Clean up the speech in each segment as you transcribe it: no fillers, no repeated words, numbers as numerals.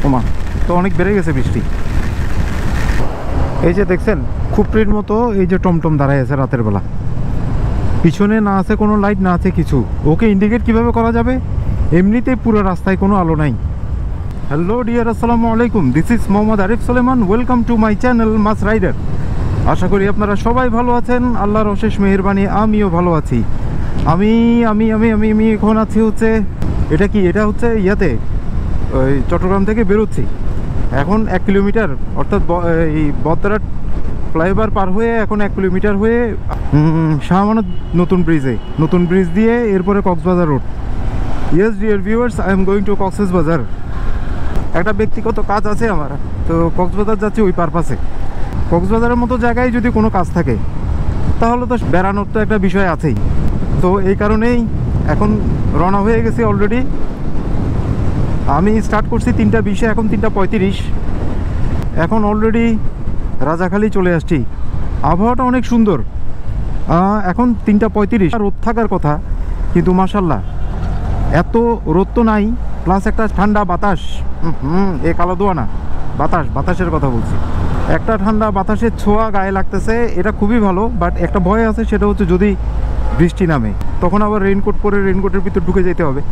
ওমা, তো অনেক বেড়ে গেছে বৃষ্টি। এই যে দেখছেন খুপড়ির মতো এই যে টমটম দাঁড়ায় আছে রাতের বেলা, পিছনে না আছে কোনো লাইট, না আছে কিছু। ওকে ইন্ডিকেট কিভাবে করা যাবে? এমনিতেই পুরো রাস্তায় কোনো আলো নাই। হ্যালো ডিয়ার, আসসালামু আলাইকুম, this is Mohammad Arif Suleman, welcome to my channel mass rider. আশা করি আপনারা সবাই ভালো আছেন, আল্লাহর অশেষ মেহেরবানি আমিও ভালো আছি। আমি আমি আমি আমি আমি এখন আছি হচ্ছে, এটা কি, এটা হচ্ছে ইয়াতে, ওই চট্টগ্রাম থেকে বেরোচ্ছি। এখন 1 কিলোমিটার, অর্থাৎ এই বদরা ফ্লাইওভার পার হয়ে এখন 1 কিলোমিটার হয়ে শাহ আমানত নতুন ব্রিজ দিয়ে এরপরে Cox's Bazar road. Yes dear viewers, I am going to Cox's Bazar. একটা ব্যক্তিগত কাজ আছে আমার, তো কক্সবাজার যাচ্ছি ওই পারপাসে। কক্সবাজারের মতো জায়গায় যদি কোনো কাজ থাকে তাহলে তো বেড়ানোর তো একটা বিষয় আছেই। তো এই কারণেই এখন রওনা হয়ে গেছি অলরেডি। আমি স্টার্ট করছি 3:20, এখন 3:35। এখন অলরেডি রাজাখালী চলে আসছি। আবহাওয়াটা অনেক সুন্দর। এখন 3:35, রোদ থাকার কথা, কিন্তু মাশাল্লাহ এত রোদ তো নাই, প্লাস একটা ঠান্ডা বাতাস। এ কালো দোয়া না, বাতাসের কথা বলছি। একটা ঠান্ডা বাতাসের ছোঁয়া গায়ে লাগতেছে, এটা খুবই ভালো। বাট একটা ভয় আছে, সেটা হচ্ছে যদি বৃষ্টি নামে তখন আবার রেইনকোট পরে রেইনকোটের ভিতর ঢুকে যেতে হবে।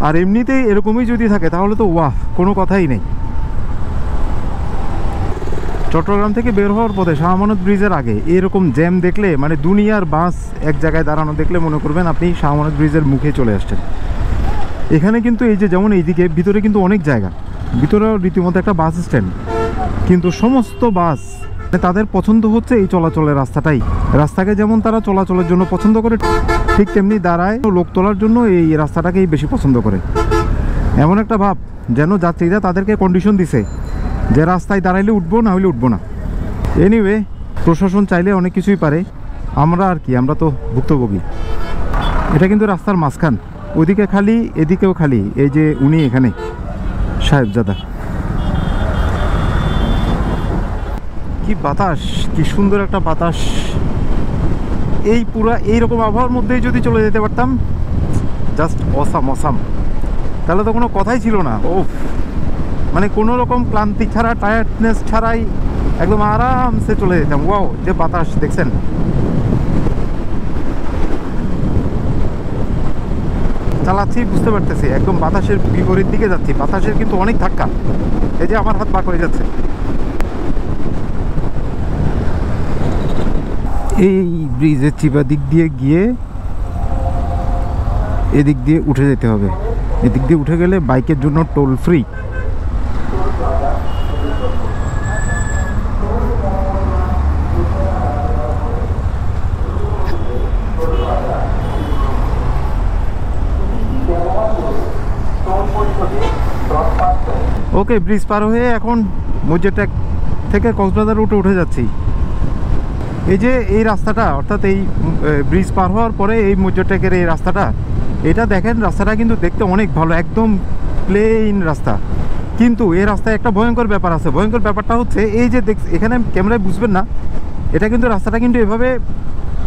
আর এমনিতেই এরকমই যদি থাকে তাহলে তো ওয়াহ, কোনো কথাই নেই। চট্টগ্রাম থেকে বের হওয়ার পথে শাহ আমানত ব্রিজের আগে এরকম জ্যাম দেখলে, মানে দুনিয়ার বাস এক জায়গায় দাঁড়ানো দেখলে মনে করবেন আপনি শাহ আমানত ব্রিজের মুখে চলে আসছেন। এখানে কিন্তু এই যে যেমন এইদিকে ভিতরে কিন্তু অনেক জায়গা, ভিতরে রীতিমতো একটা বাস স্ট্যান্ড, কিন্তু সমস্ত বাস তাদের পছন্দ হচ্ছে এই চলাচলের রাস্তাটাই। রাস্তাকে যেমন তারা চলাচলের জন্য পছন্দ করে, ঠিক তেমনি দাঁড়ায় লোক তোলার জন্য এই রাস্তাটাকেই বেশি পছন্দ করে। এমন একটা ভাব যেন যাত্রীরা তাদেরকে কন্ডিশন দিছে যে রাস্তায় দাঁড়াইলে উঠবো, না হলে উঠবো না। এনিওয়ে, প্রশাসন চাইলে অনেক কিছুই পারে, আমরা আর কি, আমরা তো ভুক্তভোগী। এটা কিন্তু রাস্তার মাঝখান, ওইদিকে খালি এদিকেও খালি। এই যে উনি এখানে সাহেবজাদা, কি বাতাস, কি সুন্দর একটা বাতাস। এই পুরা এইরকম আবহাওয়ার মধ্যেই যদি চলে যেতে পারতাম, জাস্ট অসাম, তাহলে তো কোনো কথাই ছিল না। ও মানে কোনো রকম ক্লান্তি ছাড়া, টায়ার্ডনেস ছাড়াই একদম আরামসে চলে যেতাম। ওয়াও, যে বাতাস দেখছেন। চালাচ্ছি বুঝতে পারতেছি, একদম বাতাসের বিপরীত দিকে যাচ্ছি। বাতাসের কিন্তু অনেক ধাক্কা, এই যে আমার হাত বাঁক হয়ে যাচ্ছে। এই ব্রিজের চিপা দিক দিয়ে গিয়ে এদিক দিয়ে উঠে যেতে হবে। এদিক দিয়ে উঠে গেলে বাইকের জন্য টোল ফ্রি। ওকে, ব্রিজ পার হয়ে এখন মসজিদটা থেকে কক্সবাজার রুটে উঠে যাচ্ছি। এই যে এই রাস্তাটা, অর্থাৎ এই ব্রিজ পার হওয়ার পরে এই মসজিদটাকের এই রাস্তাটা, এটা দেখেন, রাস্তাটা কিন্তু দেখতে অনেক ভালো, একদম প্লেন রাস্তা। কিন্তু এই রাস্তায় একটা ভয়ঙ্কর ব্যাপার আছে। ভয়ঙ্কর ব্যাপারটা হচ্ছে এই যে এখানে ক্যামেরায় বুঝবেন না, এটা কিন্তু রাস্তাটা কিন্তু এভাবে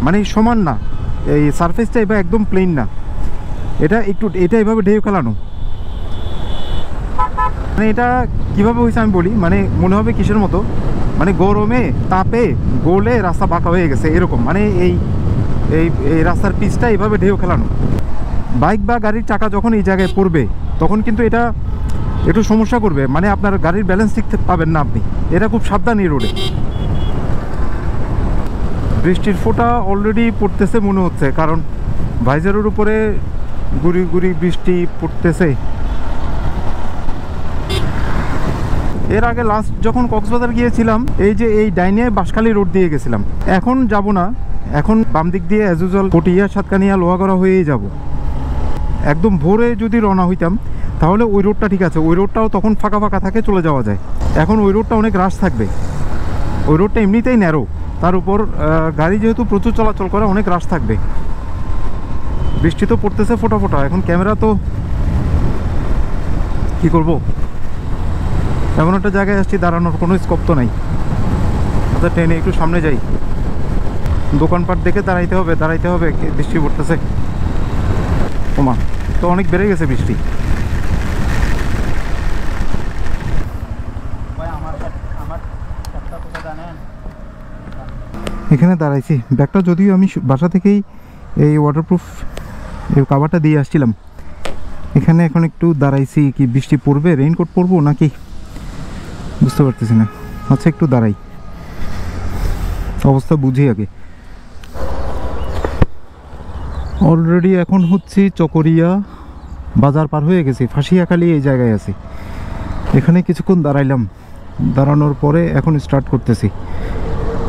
মানে সমান না, এই সারফেসটা এবার একদম প্লেন না, এটা এভাবে ঢেউ খেলানো। মানে এটা কীভাবে হয়েছে আমি বলি, মানে মনে হবে কিসের মতো, মানে গরমে তাপে গোলে রাস্তা বাঁকা হয়ে গেছে এরকম। মানে এই রাস্তার পিচটা এইভাবে ঢেউ খেলানো। বাইক বা গাড়ির চাকা যখন এই জায়গায় পড়বে তখন কিন্তু এটা একটু সমস্যা করবে, মানে আপনার গাড়ির ব্যালেন্স ঠিক পাবেন না আপনি। এটা খুব সাবধান এই রোডে। বৃষ্টির ফোঁটা অলরেডি পড়তেছে মনে হচ্ছে, কারণ ভাইজারের উপরে গুড়ি গুড়ি বৃষ্টি পড়তেছে। এর আগে লাস্ট যখন কক্সবাজার গিয়েছিলাম, এই যে এই ডাইনে বাঁশখালী রোড দিয়ে গেছিলাম। এখন যাব না, এখন বাম দিক দিয়ে অ্যাজ ইউজুয়াল পটিয়া, সাতকানিয়া, লোহাগড়া হয়েই যাব। একদম ভোরে যদি রওনা হইতাম তাহলে ওই রোডটা ঠিক আছে, ওই রোডটাও তখন ফাঁকা ফাঁকা থাকে, চলে যাওয়া যায়। এখন ওই রোডটা অনেক রাশ থাকবে, ওই রোডটা এমনিতেই ন্যারো, তার উপর গাড়ি যেহেতু প্রচুর চলাচল করে, অনেক রাশ থাকবে। বৃষ্টি তো পড়তেছে ফোটা ফোটা। এখন ক্যামেরা তো কি করব, এমন একটা জায়গায় আসছি দাঁড়ানোর কোনো স্কোপ তো নাই। আচ্ছা, ট্রেনে একটু সামনে যাই, দোকানপাট দেখে দাঁড়াইতে হবে। বৃষ্টি পড়তেছে, ওমা, তো অনেক বেড়ে গেছে বৃষ্টি। এখানে দাঁড়াইছি, ব্যাগটা যদিও আমি বাসা থেকেই এই ওয়াটারপ্রুফ এই কাভারটা দিয়ে আসছিলাম। এখানে এখন একটু দাঁড়াইছি, কি বৃষ্টি পড়বে, রেইনকোট পরবো নাকি বুঝতে পারতেছি না। আচ্ছা একটু দাঁড়াই, অবস্থা বুঝি আগে। অলরেডি এখন হচ্ছে চকরিয়া বাজার পার হয়ে গেছি, ফাঁসিয়াখালী এই জায়গায় আছি। এখানে কিছুক্ষণ দাঁড়াইলাম, দাঁড়ানোর পরে এখন স্টার্ট করতেছি।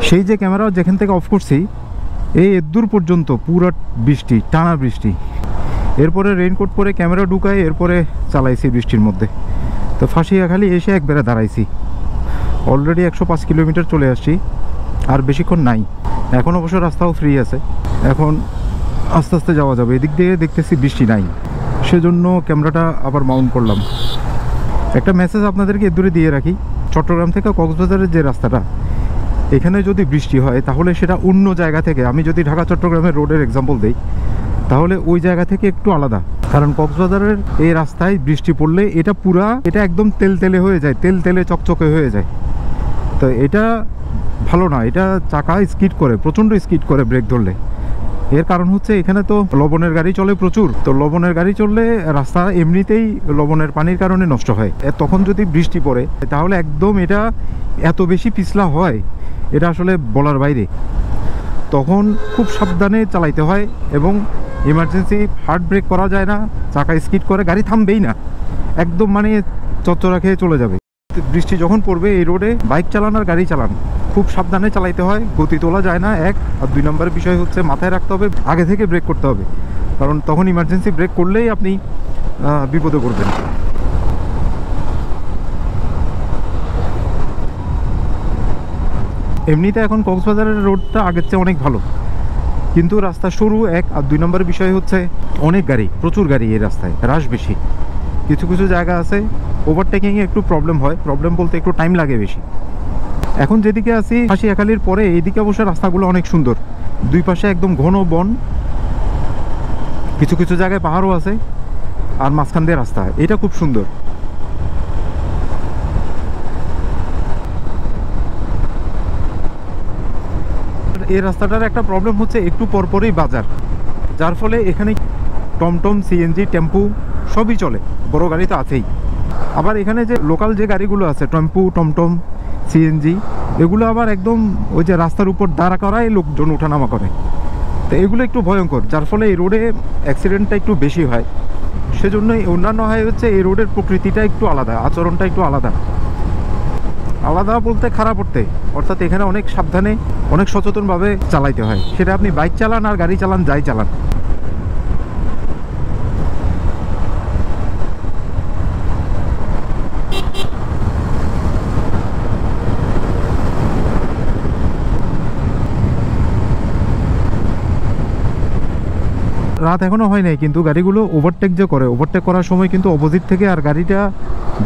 সেই যে ক্যামেরা যেখান থেকে অফ করছি এই দূর পর্যন্ত পুরো বৃষ্টি, টানা বৃষ্টি। এরপরে রেইনকোট পরে ক্যামেরা ঢুকাই, এরপরে চালাইছি বৃষ্টির মধ্যে। তো ফাঁসিয়াখালী এসে একবারে দাঁড়াইছি। অলরেডি 105 কিলোমিটার চলে আসছি, আর বেশিক্ষণ নাই। এখন অবশ্য রাস্তাও ফ্রি আছে, এখন আস্তে আস্তে যাওয়া যাবে। এদিক দিয়ে দেখতেছি বৃষ্টি নাই, সেজন্য ক্যামেরাটা আবার মাউন্ট করলাম। একটা মেসেজ আপনাদেরকে দূরে দিয়ে রাখি, চট্টগ্রাম থেকে কক্সবাজারের যে রাস্তাটা, এখানে যদি বৃষ্টি হয় তাহলে সেটা অন্য জায়গা থেকে, আমি যদি ঢাকা চট্টগ্রামের রোডের এক্সাম্পল দিই, তাহলে ওই জায়গা থেকে একটু আলাদা। কারণ কক্সবাজারের এই রাস্তায় বৃষ্টি পড়লে এটা একদম তেলতেলে হয়ে যায়, তেলতেলে চকচকে হয়ে যায়। তো এটা ভালো না, এটা চাকা স্কিড করে, প্রচণ্ড স্কিড করে ব্রেক ধরলে। এর কারণ হচ্ছে এখানে তো লবণের গাড়ি চলে প্রচুর, তো লবণের গাড়ি চললে রাস্তা এমনিতেই লবণের পানির কারণে নষ্ট হয়। তখন যদি বৃষ্টি পড়ে তাহলে একদম এটা এত বেশি পিছলা হয়, এটা আসলে বলার বাইরে। তখন খুব সাবধানে চালাইতে হয়, এবং ইমার্জেন্সি হার্ড ব্রেক করা যায় না, চাকা স্কিড করে গাড়ি থামবেই না, একদম মানে চচ্চড়া খেয়ে চলে যাবে। বৃষ্টি যখন পড়বে এই রোডে বাইক চালান আর গাড়ি চালান খুব সাবধানে চালাইতে হয়, গতি তোলা যায় না এক। আর 2 নম্বরের বিষয় হচ্ছে মাথায় রাখতে হবে আগে থেকে ব্রেক করতে হবে, কারণ তখন ইমার্জেন্সি ব্রেক করলেই আপনি বিপদে পড়বেন। এমনিতে এখন কক্সবাজারের রোডটা আগের চেয়ে অনেক ভালো, কিন্তু রাস্তা সরু এক। আর 2 নম্বরের বিষয় হচ্ছে অনেক গাড়ি, প্রচুর গাড়ি এই রাস্তায়, রাশ বেশি। কিছু কিছু জায়গা আছে ওভারটেকিংয়ে একটু প্রবলেম হয়, প্রবলেম বলতে একটু টাইম লাগে বেশি। এখন যেদিকে আছি ফাঁসিয়াখালীর পরে, এইদিকে অবশ্য রাস্তাগুলো অনেক সুন্দর, দুই পাশে একদম ঘন বন, কিছু কিছু জায়গায় পাহাড়ও আছে, আর মাঝখান দিয়ে রাস্তা, এটা খুব সুন্দর। এই রাস্তাটার একটা প্রবলেম হচ্ছে একটু পরপরই বাজার, যার ফলে এখানে টমটম, সিএনজি, টেম্পু সবই চলে, বড় গাড়ি তো আছেই। আবার এখানে যে লোকাল যে গাড়িগুলো আছে, টেম্পু, টমটম, সিএনজি, এগুলো আবার একদম ওই যে রাস্তার উপর দাঁড়া করায় লোকজন ওঠানামা করে। তো এগুলো একটু ভয়ঙ্কর, যার ফলে এই রোডে অ্যাক্সিডেন্টটা একটু বেশি হয়। সেজন্যই অন্যান্য হয় হচ্ছে এই রোডের প্রকৃতিটা একটু আলাদা, আচরণটা একটু আলাদা। আলাদা বলতে খারাপ করতে, অর্থাৎ এখানে অনেক সাবধানে, অনেক সচেতনভাবে চালাইতে হয়, সেটা আপনি বাইক চালান আর গাড়ি চালান, যাই চালান। রাত এখনো হয় নাই, কিন্তু গাড়িগুলো ওভারটেক যে করে, ওভারটেক করার সময় কিন্তু অপোজিট থেকে আর গাড়িটা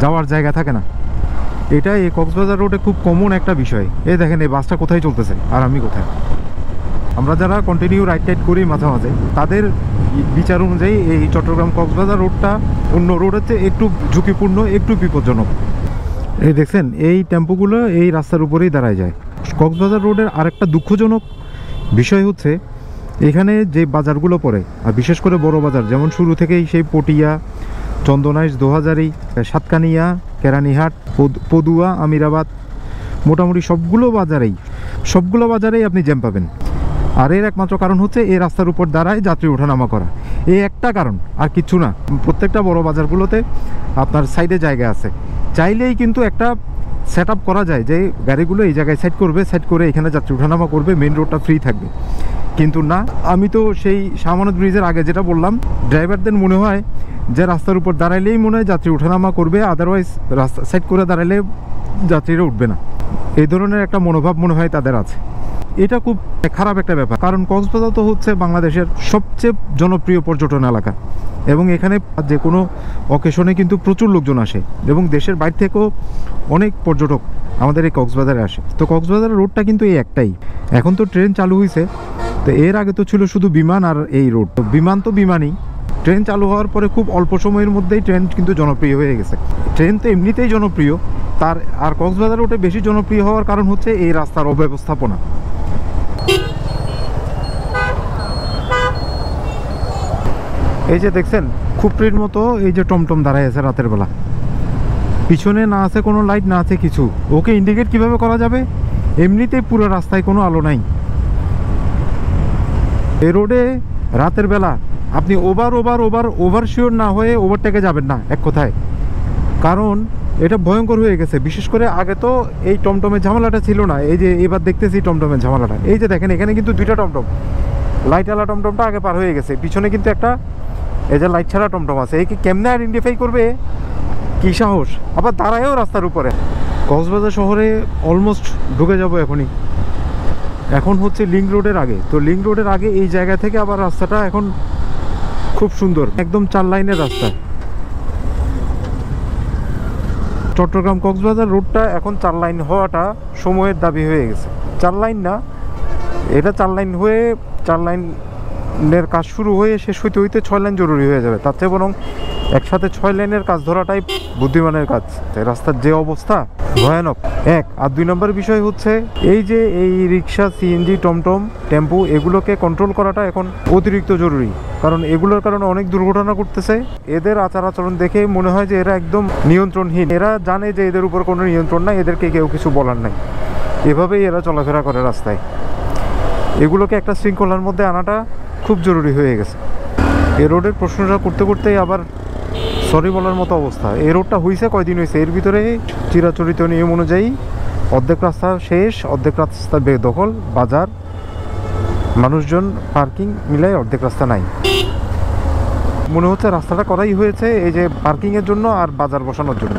যাওয়ার জায়গা থাকে না। এটা এই কক্সবাজার রোডে খুব কমন একটা বিষয়। এই দেখেন এই বাসটা কোথায় চলতেছে আর আমি কোথায়। আমরা যারা কন্টিনিউ রাইড টাইড করি মাঝে মাঝে, তাদের বিচার অনুযায়ী এই চট্টগ্রাম কক্সবাজার রোডটা অন্য রোডের চেয়ে একটু ঝুঁকিপূর্ণ, একটু বিপজ্জনক। এই দেখছেন এই টেম্পোগুলো এই রাস্তার উপরেই দাঁড়ায় যায়। কক্সবাজার রোডের আরেকটা দুঃখজনক বিষয় হচ্ছে এখানে যে বাজারগুলো পড়ে, আর বিশেষ করে বড় বাজার, যেমন শুরু থেকেই সেই পটিয়া, চন্দনাইশ, দোহাজারি, সাতকানিয়া, কেরানীহাট, পদুয়া, আমিরাবাদ, মোটামুটি সবগুলো বাজারেই আপনি জ্যাম পাবেন। আর এর একমাত্র কারণ হচ্ছে এই রাস্তার উপর দাঁড়ায় যাত্রী ওঠানামা করা, এই একটা কারণ, আর কিচ্ছু না। প্রত্যেকটা বড় বাজারগুলোতে আপনার সাইডে জায়গা আছে, চাইলেই কিন্তু একটা সেট আপ করা যায় যে গাড়িগুলো এই জায়গায় সাইড করবে, সাইড করে এখানে যাত্রী ওঠানামা করবে, মেন রোডটা ফ্রি থাকবে। কিন্তু না, আমি তো সেই শাহমানত ব্রিজের আগে যেটা বললাম, ড্রাইভারদের মনে হয় যে রাস্তার উপর দাঁড়াইলেই মনে হয় যাত্রী ওঠানামা করবে, আদারওয়াইজ রাস্তা সাইড করে দাঁড়ালে যাত্রীরা উঠবে না, এই ধরনের একটা মনোভাব মনে হয় তাদের আছে। এটা খুব খারাপ একটা ব্যাপার, কারণ কক্সবাজার তো হচ্ছে বাংলাদেশের সবচেয়ে জনপ্রিয় পর্যটন এলাকা, এবং এখানে যে কোনো অকেশনে কিন্তু প্রচুর লোকজন আসে, এবং দেশের বাইরে থেকেও অনেক পর্যটক আমাদের এই কক্সবাজারে আসে। তো কক্সবাজারের রোডটা কিন্তু এই একটাই। এখন তো ট্রেন চালু হয়েছে, তো এর আগে তো ছিল শুধু বিমান আর এই রোড। তো বিমান তো বিমানই, ট্রেন চালু হওয়ার পরে খুব অল্প সময়ের মধ্যেই ট্রেন কিন্তু জনপ্রিয় হয়ে গেছে। ট্রেন তো এমনিতেই জনপ্রিয়, আর কক্সবাজার রোডে বেশি জনপ্রিয় হওয়ার কারণ হচ্ছে এই রাস্তার অব্যবস্থাপনা। এই যে দেখছেন খুপড়ির মতো এই যে টমটম দাঁড়ায় আছে রাতের বেলা, পিছনে না আছে কোনো লাইট, না আছে কিছু। ওকে ইন্ডিকেট কিভাবে করা যাবে? এমনিতেই পুরো রাস্তায় কোনো আলো নাই। এই রোডে রাতের বেলা আপনি ওভার শিওর না হয়ে ওভারটেকে যাবেন না, এক কথায়। কারণ এটা ভয়ঙ্কর হয়ে গেছে। বিশেষ করে আগে তো এই টমটমের ঝামেলাটা ছিল না। এই যে এবার দেখতেছি টমটমের ঝামেলাটা, এই যে দেখেন এখানে কিন্তু দুইটা টমটম, লাইটওয়ালা টমটমটা আগে পার হয়ে গেছে, পিছনে কিন্তু একটা এই যে লাইট ছাড়া টমটম আছে। এই কি কেমনে আইডেন্টিফাই করবে? কি সাহস! আবার দাঁড়ায়ও রাস্তার উপরে। কক্সবাজার শহরে অলমোস্ট ঢুকে যাব এখনই। এখন হচ্ছে লিংক রোডের আগে। তো লিংক রোডের আগে এই জায়গা থেকে আবার রাস্তাটা এখন খুব সুন্দর, একদম 4 লাইনের রাস্তা। চট্টগ্রাম কক্সবাজার রোডটা এখন 4 লাইন হওয়াটা সময়ের দাবি হয়ে গেছে। 4 লাইন না, এটা 4 লাইন হয়ে 4 লাইনের কাজ শুরু হয়ে শেষ হইতে হইতে 6 লাইন জরুরি হয়ে যাবে। তার চেয়ে বরং একসাথে 6 লাইনের কাজ ধরাটাই বুদ্ধিমানের কাজ। রাস্তার যে অবস্থা ভয়ানক, এক। আর 2 নম্বর বিষয় হচ্ছে এই যে এই রিক্সা, সিএনজি, টমটম, টেম্পু এগুলোকে কন্ট্রোল করাটা এখন অতিরিক্ত জরুরি। কারণ এগুলোর কারণে অনেক দুর্ঘটনা করতেছে। এদের আচার আচরণ দেখে মনে হয় যে এরা একদম নিয়ন্ত্রণহীন। এরা জানে যে এদের উপর কোনো নিয়ন্ত্রণ নাই, এদেরকে কেউ কিছু বলার নাই। এভাবেই এরা চলাফেরা করে রাস্তায়। এগুলোকে একটা শৃঙ্খলার মধ্যে আনাটা খুব জরুরি হয়ে গেছে। এই রোডের প্রশ্নটা করতে করতেই আবার সরি বলার মতো অবস্থা। এই রোডটা হয়েছে কয়দিন হয়েছে, এর ভিতরে চিরাচরিত নিয়ম অনুযায়ী অর্ধেক রাস্তা শেষ, অর্ধেক রাস্তা বেদখল, বাজার, মানুষজন, পার্কিং মিলাই অর্ধেক রাস্তা নাই। মনে হচ্ছে রাস্তাটা করাই হয়েছে এই যে পার্কিংয়ের জন্য আর বাজার বসানোর জন্য।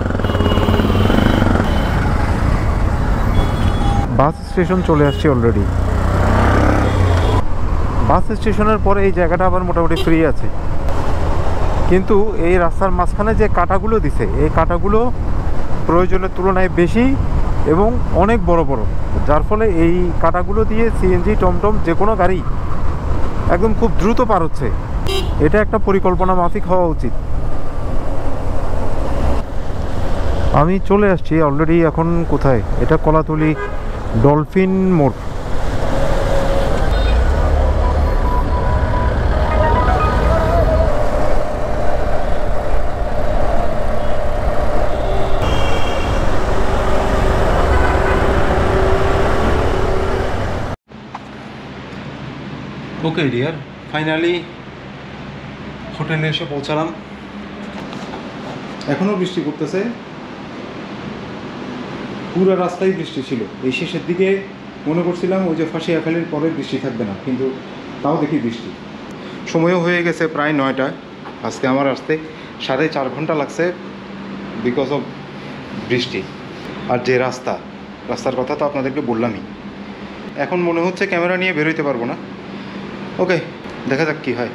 বাস স্টেশন চলে আসছে অলরেডি। বাস স্টেশনের পরে এই জায়গাটা আবার মোটামুটি ফ্রি আছে, কিন্তু এই রাস্তার মাঝখানে যে কাঁটাগুলো দিছে, এই কাঁটাগুলো প্রয়োজনের তুলনায় বেশি এবং অনেক বড় বড়, যার ফলে এই কাঁটাগুলো দিয়ে সিএনজি, টমটম যে কোনো গাড়ি একদম খুব দ্রুত পার হচ্ছে। এটা একটা পরিকল্পনা মাফিক হওয়া উচিত। আমি চলে আসছি অলরেডি। এখন কোথায়? এটা কলাতলি ডলফিন মোড়। ওকে ডিয়ার, ফাইনালি হোটেলে এসে পৌঁছালাম। এখনও বৃষ্টি পড়তেছে, পুরো রাস্তায় বৃষ্টি ছিল। এই শেষের দিকে মনে করছিলাম ওই যে ফাঁসিয়াখালীর পরে বৃষ্টি থাকবে না, কিন্তু তাও দেখি বৃষ্টি। সময়ও হয়ে গেছে প্রায় 9টা। আজকে আমার আসতে 4.5 ঘন্টা লাগছে বিকজ অফ বৃষ্টি। আর যে রাস্তার কথা তো আপনাদেরকে বললামই। এখন মনে হচ্ছে ক্যামেরা নিয়ে বেরোতে পারবো না। ওকে, দেখা যাক কী হয়।